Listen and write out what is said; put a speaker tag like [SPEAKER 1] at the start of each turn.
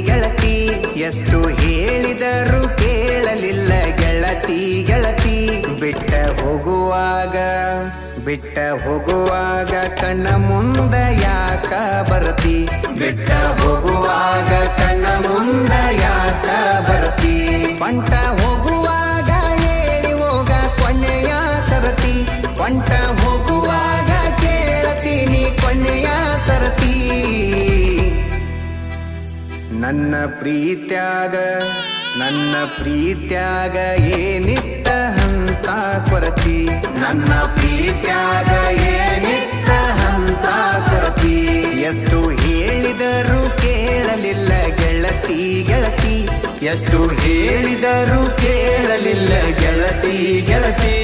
[SPEAKER 1] ಗೆಳತಿ ಎಷ್ಟು ಹೇಳಿದರೂ ಕೇಳಲಿಲ್ಲ ಗೆಳತಿ ಗೆಳತಿ ಬಿಟ್ಟ ಹೋಗುವಾಗ ಕಣ್ಣ ಮುಂದ ಯಾಕ ಬರತಿ ಬಿಟ್ಟ ಹೋಗುವಾಗ ಕಣ್ಣ ಮುಂದ ಯಾಕ ಬರತಿ ಬಂಟ ಹೋಗುವಾಗ ಹೇಳಿ ಹೋಗ ಕೊನೆಯ ಸರತಿ ಬಂಟ ಹೋಗುವಾಗ ಕೇಳತೀನಿ ಕೊನೆಯ ಸರತಿ ನನ್ನ ಪ್ರೀತ್ಯಾಗ ಏನಿತ್ತ ಹಂತ ಕೊರತಿ ನನ್ನ ಪ್ರೀತ್ಯಾಗ ಏನಿತ್ತ ಹಂತ ಕೊರತಿ ಎಷ್ಟು ಹೇಳಿದರೂ ಕೇಳಲಿಲ್ಲ ಗೆಳತಿ ಗೆಳತಿ ಎಷ್ಟು ಹೇಳಿದರೂ ಕೇಳಲಿಲ್ಲ ಗೆಳತಿ ಗೆಳತಿ